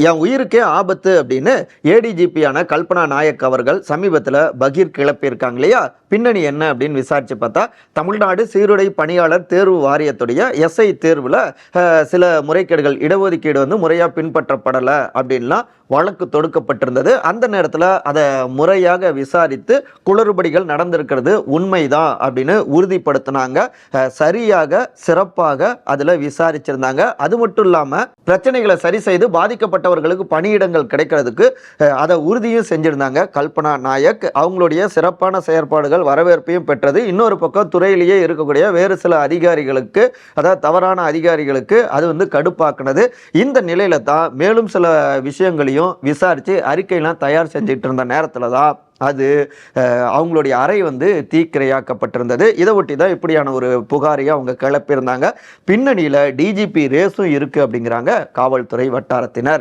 என் உயிருக்கே ஆபத்து அப்படின்னு ஏடிஜிபியான கல்பனா நாயக் அவர்கள் சமீபத்தில் பகீர் கிளப்பியிருக்காங்க இல்லையா. பின்னணி என்ன அப்படின்னு விசாரிச்சு பார்த்தா, தமிழ்நாடு சீருடை பணியாளர் தேர்வு வாரியத்துடைய எஸ்ஐ தேர்வில் சில முறைகேடுகள், இடஒதுக்கீடு வந்து முறையாக பின்பற்றப்படலை அப்படின்லாம் வழக்கு தொடுக்கப்பட்டிருந்தது. அந்த நேரத்தில் அதை முறையாக விசாரித்து குளறுபடிகள் நடந்திருக்கிறது உண்மைதான் அப்படின்னு உறுதிப்படுத்தினாங்க. சரியாக சிறப்பாக அதில் விசாரிச்சிருந்தாங்க. அது மட்டும் இல்லாமல் பிரச்சனைகளை சரி செய்து பாதிக்கப்பட்டவர்களுக்கு பணியிடங்கள் கிடைக்கிறதுக்கு அதை உறுதியும் செஞ்சிருந்தாங்க கல்பனா நாயக். அவங்களுடைய சிறப்பான செயற்பாடுகள் வரவேற்பையும் பெற்றது. இன்னொரு பக்கம் துறையிலேயே இருக்கக்கூடிய வேறு சில அதிகாரிகளுக்கு, அதாவது தவறான அதிகாரிகளுக்கு அது வந்து கடுப்பாக்குனது. இந்த நிலையில தான் மேலும் சில விஷயங்களையும் விசாரிச்சு அறிக்கையெல்லாம் தயார் செஞ்சுட்டு இருந்த நேரத்தில் தான் அது அவங்களுடைய அறை வந்து தீக்கிரையாக்கப்பட்டிருந்தது. இதை ஒட்டி தான் இப்படியான ஒரு புகாரையும் அவங்க கிளப்பியிருந்தாங்க. பின்னணியில் டிஜிபி ரேஸும் இருக்கு அப்படிங்கிறாங்க காவல்துறை வட்டாரத்தினர்.